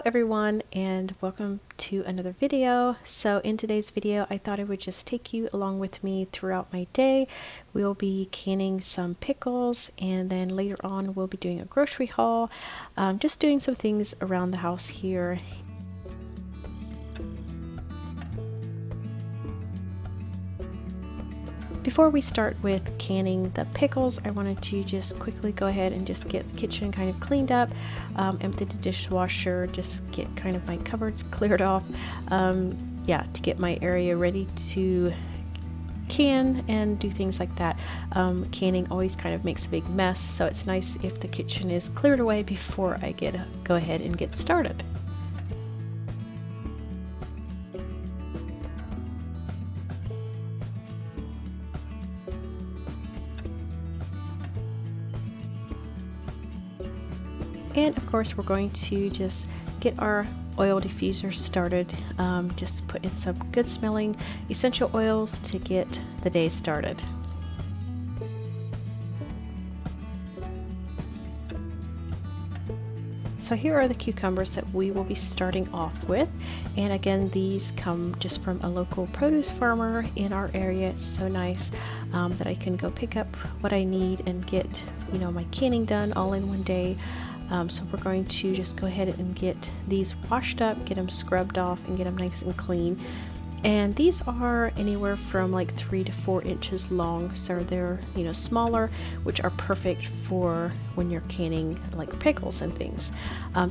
everyone, and welcome to another video. So in today's video I thought I would just take you along with me throughout my day. We'll be canning some pickles, and then later on we'll be doing a grocery haul, just doing some things around the house here. Before we start with canning the pickles, I wanted to just quickly go ahead and just get the kitchen kind of cleaned up, empty the dishwasher, just get kind of my cupboards cleared off, yeah, to get my area ready to can and do things like that. Canning always kind of makes a big mess, so it's nice if the kitchen is cleared away before I go ahead and get started. And of course we're going to just get our oil diffuser started, just put in some good smelling essential oils to get the day started. So here are the cucumbers that we will be starting off with, and again these come just from a local produce farmer in our area. It's so nice that I can go pick up what I need and get my canning done all in one day. So we're going to just go ahead and get these washed up, get them scrubbed off, and get them nice and clean. And these are anywhere from like 3 to 4 inches long, so they're smaller, which are perfect for when you're canning like pickles and things.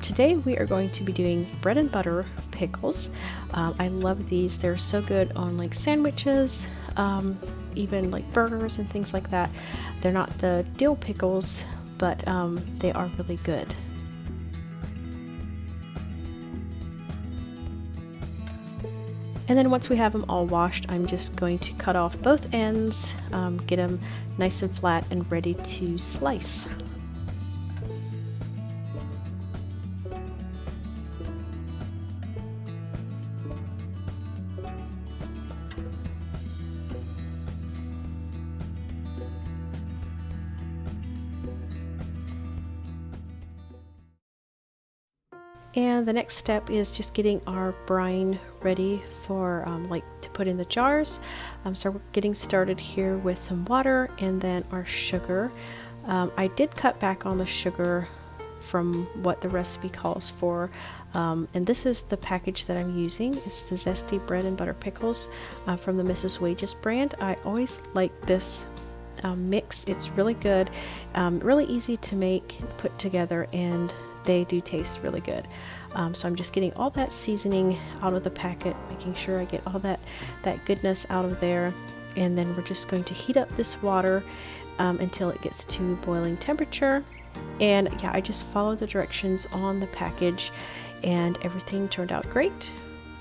Today we are going to be doing bread and butter pickles. I love these. They're so good on like sandwiches, even like burgers and things like that. They're not the dill pickles, but they are really good. And then once we have them all washed, I'm just going to cut off both ends, get them nice and flat and ready to slice. And the next step is just getting our brine ready for to put in the jars. So we're getting started here with some water and then our sugar. I did cut back on the sugar from what the recipe calls for, and this is the package that I'm using. It's the Zesty Bread and Butter Pickles from the Mrs. Wages brand. I always like this mix. It's really good, really easy to make, put together, and they do taste really good. So I'm just getting all that seasoning out of the packet, making sure I get all that goodness out of there, and then we're just going to heat up this water until it gets to boiling temperature. And yeah, I just followed the directions on the package and everything turned out great.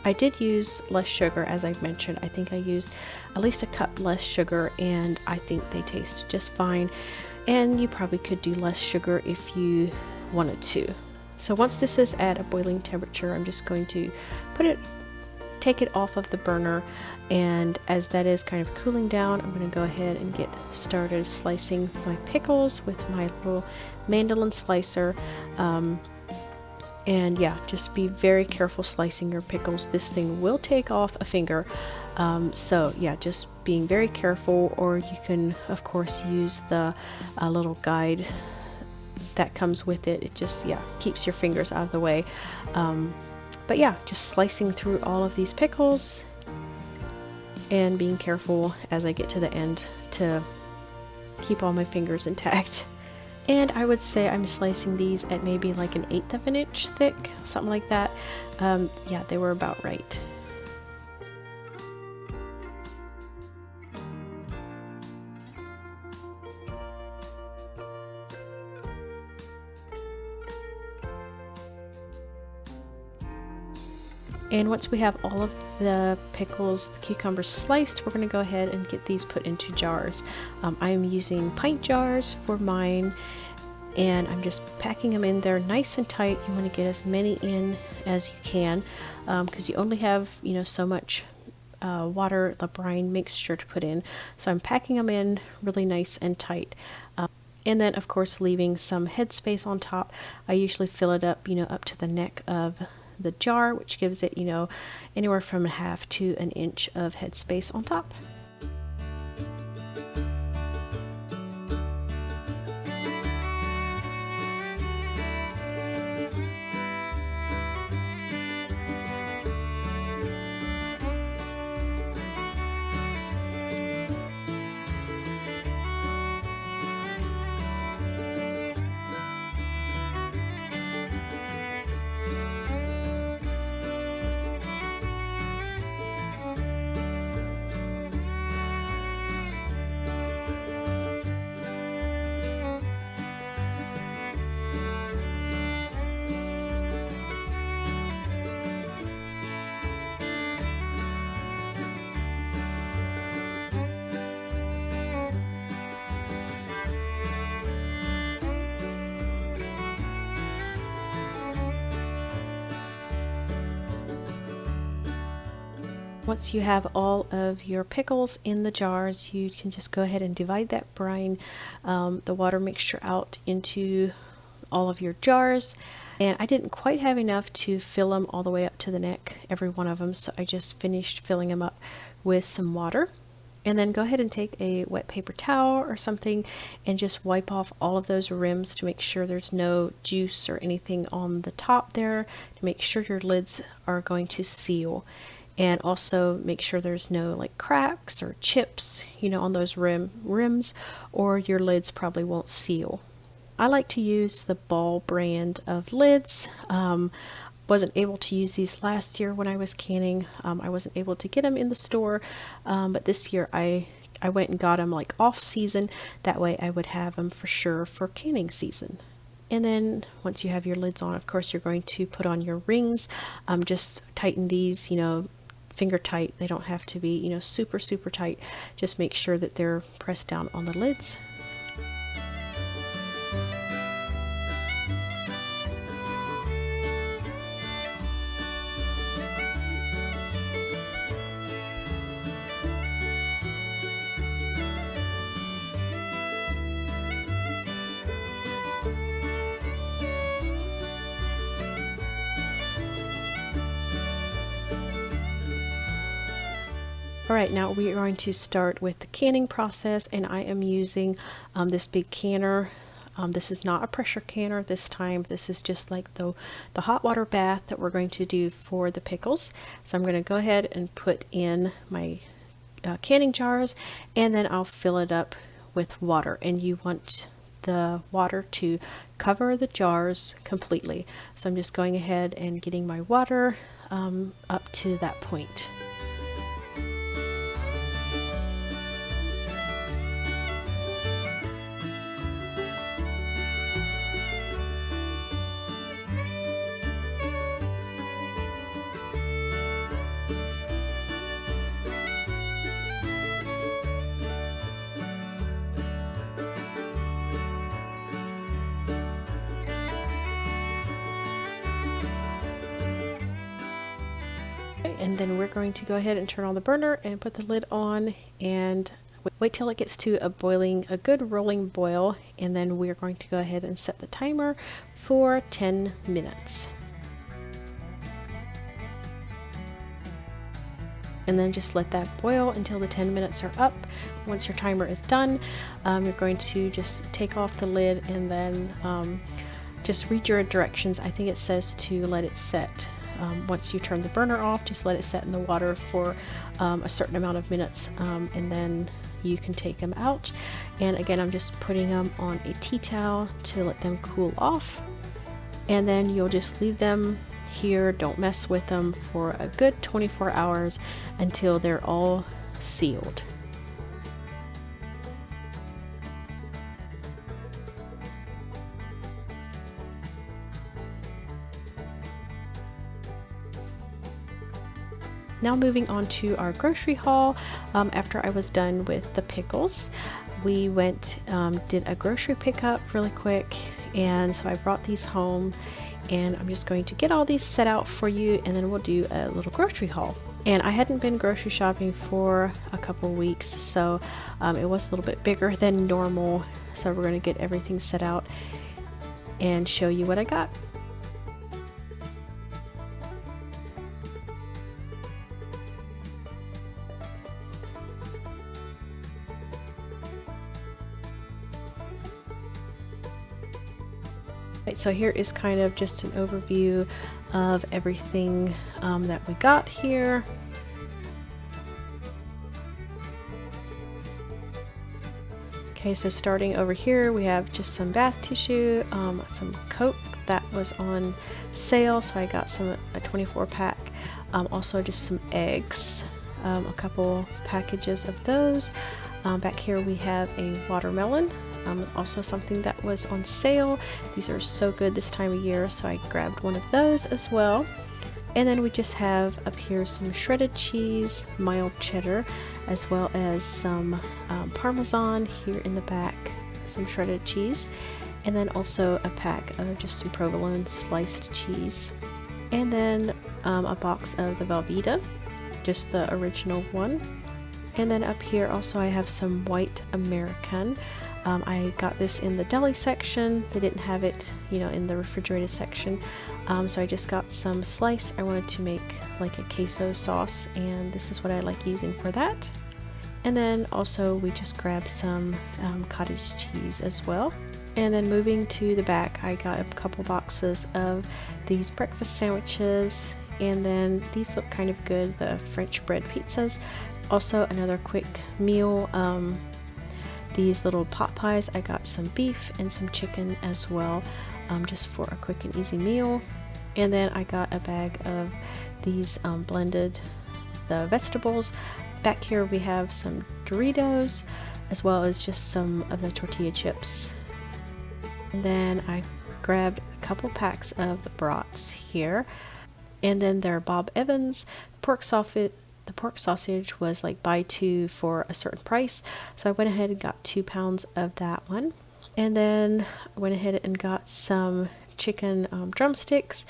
I did use less sugar, as I mentioned. I think I used at least a cup less sugar, and I think they taste just fine. And you probably could do less sugar if you wanted to. So once this is at a boiling temperature, I'm just going to take it off of the burner, and as that is kind of cooling down, I'm going to go ahead and get started slicing my pickles with my little mandolin slicer. And yeah, just be very careful slicing your pickles. This thing will take off a finger, so yeah, just being very careful, or you can of course use the little guide that comes with it. It just keeps your fingers out of the way. But yeah, just slicing through all of these pickles and being careful as I get to the end to keep all my fingers intact. And I would say I'm slicing these at maybe like 1/8 of an inch thick, something like that. Yeah, they were about right. And once we have all of the pickles, the cucumbers sliced, we're going to go ahead and get these put into jars. I'm using pint jars for mine, and I'm just packing them in there nice and tight. You want to get as many in as you can, because you only have so much water, the brine mixture to put in. So I'm packing them in really nice and tight. And then of course leaving some headspace on top. I usually fill it up, up to the neck of the jar, which gives it, anywhere from 1/2 to 1 inch of headspace on top. Once you have all of your pickles in the jars, you can just go ahead and divide that brine, the water mixture, out into all of your jars. And I didn't quite have enough to fill them all the way up to the neck, every one of them, so I just finished filling them up with some water. And then go ahead and take a wet paper towel or something and just wipe off all of those rims to make sure there's no juice or anything on the top there, to make sure your lids are going to seal. And also make sure there's no like cracks or chips, on those rims, or your lids probably won't seal. I like to use the Ball brand of lids. Wasn't able to use these last year when I was canning. I wasn't able to get them in the store, but this year I went and got them like off season. That way I would have them for sure for canning season. And then once you have your lids on, of course, you're going to put on your rings. Just tighten these, finger tight. They don't have to be, super tight. Just make sure that they're pressed down on the lids. Alright, now we are going to start with the canning process, and I am using this big canner. This is not a pressure canner this time. This is just like the hot water bath that we're going to do for the pickles. So I'm going to go ahead and put in my canning jars, and then I'll fill it up with water. And you want the water to cover the jars completely. So I'm just going ahead and getting my water up to that point. And then we're going to go ahead and turn on the burner and put the lid on and wait till it gets to a good rolling boil, and then we're going to go ahead and set the timer for 10 minutes. And then just let that boil until the 10 minutes are up. Once your timer is done, you're going to just take off the lid and then just read your directions. I think it says to let it set. Once you turn the burner off, just let it set in the water for a certain amount of minutes, and then you can take them out. And again, I'm just putting them on a tea towel to let them cool off, and then you'll just leave them here. Don't mess with them for a good 24 hours until they're all sealed. Now moving on to our grocery haul. After I was done with the pickles, we went, did a grocery pickup really quick, and so I brought these home, and I'm just going to get all these set out for you, and then we'll do a little grocery haul. And I hadn't been grocery shopping for a couple weeks, so it was a little bit bigger than normal, so we're going to get everything set out and show you what I got. Right, so here is kind of just an overview of everything that we got here. Okay, so starting over here, we have just some bath tissue, some Coke that was on sale, so I got a 24 pack. Also just some eggs, a couple packages of those. Back here we have a watermelon, also something that was on sale. These are so good this time of year, so I grabbed one of those as well. And then we just have up here some shredded cheese, mild cheddar, as well as some Parmesan here in the back, some shredded cheese, and then also a pack of just some provolone sliced cheese. And then a box of the Velveeta, just the original one. And then up here also I have some white American. I got this in the deli section. They didn't have it, in the refrigerated section. So I just got some slice. I wanted to make like a queso sauce, and this is what I like using for that. And then also we just grabbed some cottage cheese as well. And then moving to the back, I got a couple boxes of these breakfast sandwiches, and then these look kind of good, the French bread pizzas. Also another quick meal, these little pot pies. I got some beef and some chicken as well, just for a quick and easy meal. And then I got a bag of these blended the vegetables. Back here we have some Doritos, as well as just some of the tortilla chips. And then I grabbed a couple packs of the brats here. And then there are Bob Evans pork sausage. The pork sausage was like buy two for a certain price, so I went ahead and got 2 pounds of that one. And then I went ahead and got some chicken drumsticks,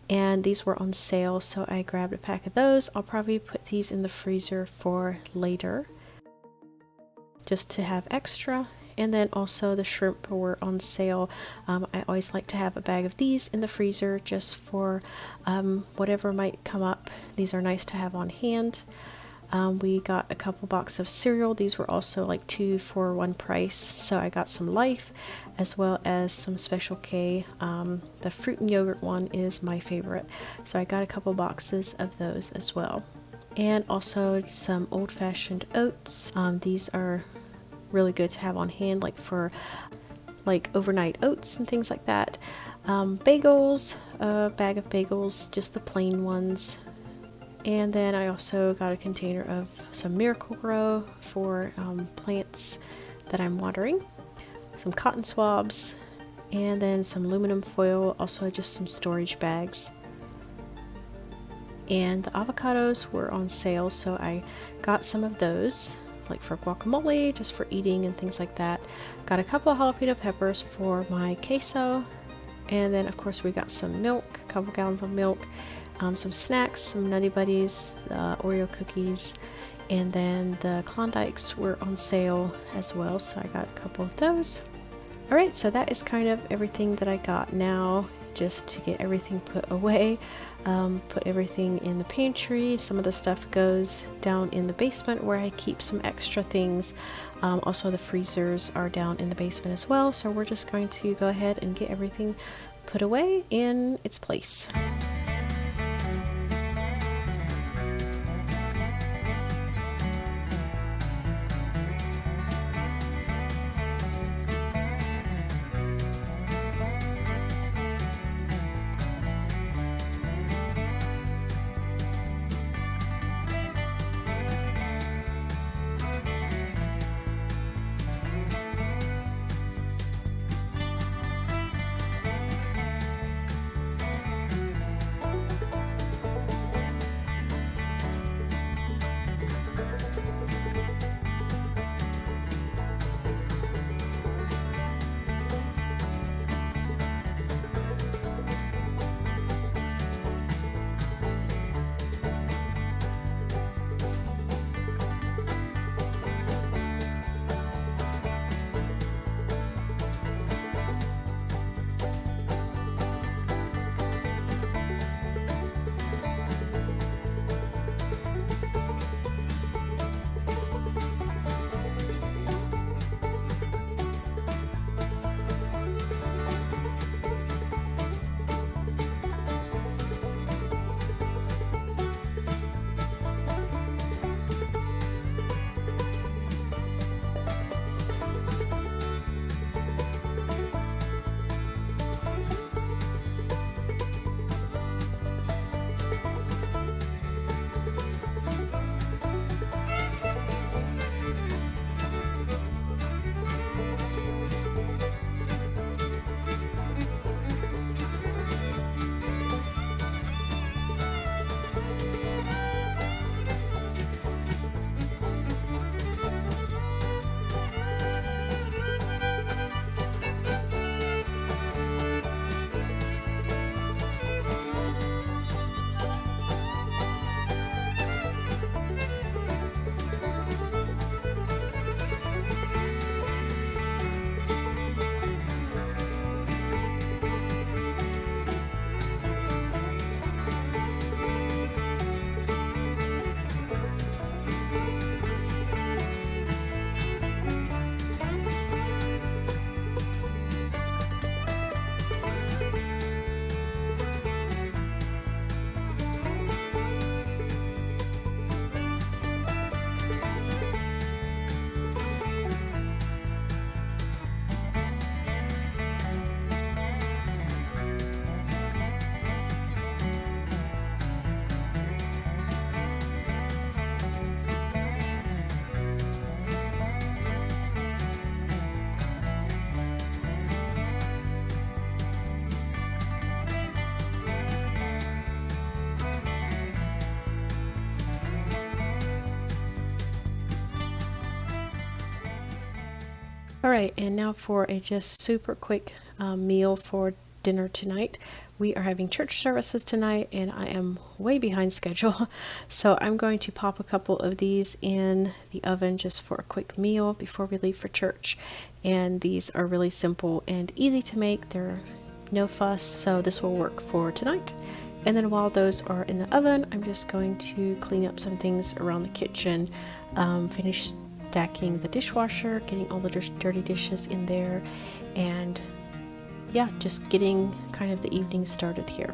and these were on sale, so I grabbed a pack of those. I'll probably put these in the freezer for later, just to have extra. And then also the shrimp were on sale. I always like to have a bag of these in the freezer just for whatever might come up. These are nice to have on hand. We got a couple boxes of cereal. These were also like 2 for 1 price. So I got some Life as well as some Special K. The fruit and yogurt one is my favorite. So I got a couple boxes of those as well. And also some old-fashioned oats. These are really good to have on hand, like for like overnight oats and things like that. Bagels, a bag of bagels, just the plain ones. And then I also got a container of some Miracle-Gro for plants that I'm watering, some cotton swabs, and then some aluminum foil, also just some storage bags. And the avocados were on sale, so I got some of those, like for guacamole, just for eating and things like that. Got a couple of jalapeno peppers for my queso, and then of course we got some milk, a couple gallons of milk, some snacks, some Nutty Buddies, Oreo cookies, and then the Klondikes were on sale as well, so I got a couple of those. Alright, so that is kind of everything that I got. Now just to get everything put away, put everything in the pantry. Some of the stuff goes down in the basement where I keep some extra things. Also the freezers are down in the basement as well, so we're just going to go ahead and get everything put away in its place. All right, and now for a just super quick meal for dinner tonight. We are having church services tonight, and I am way behind schedule. So I'm going to pop a couple of these in the oven just for a quick meal before we leave for church. And these are really simple and easy to make. They're no fuss, so this will work for tonight. And then while those are in the oven, I'm just going to clean up some things around the kitchen, finish stacking the dishwasher, getting all the dirty dishes in there, and yeah, just getting kind of the evening started here.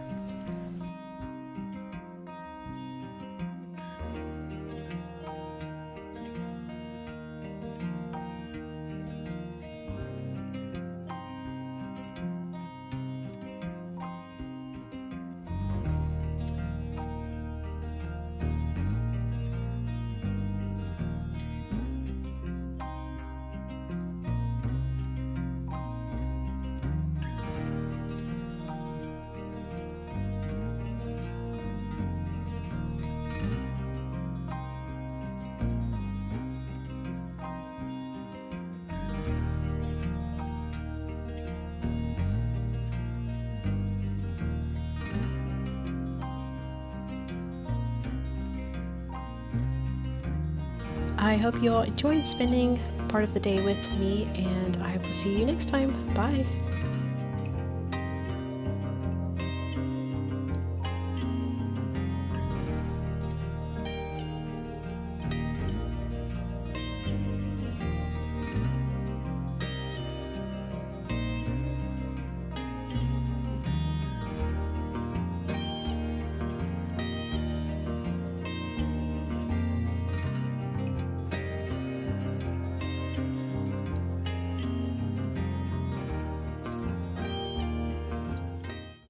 I hope you all enjoyed spending part of the day with me, and I will see you next time. Bye.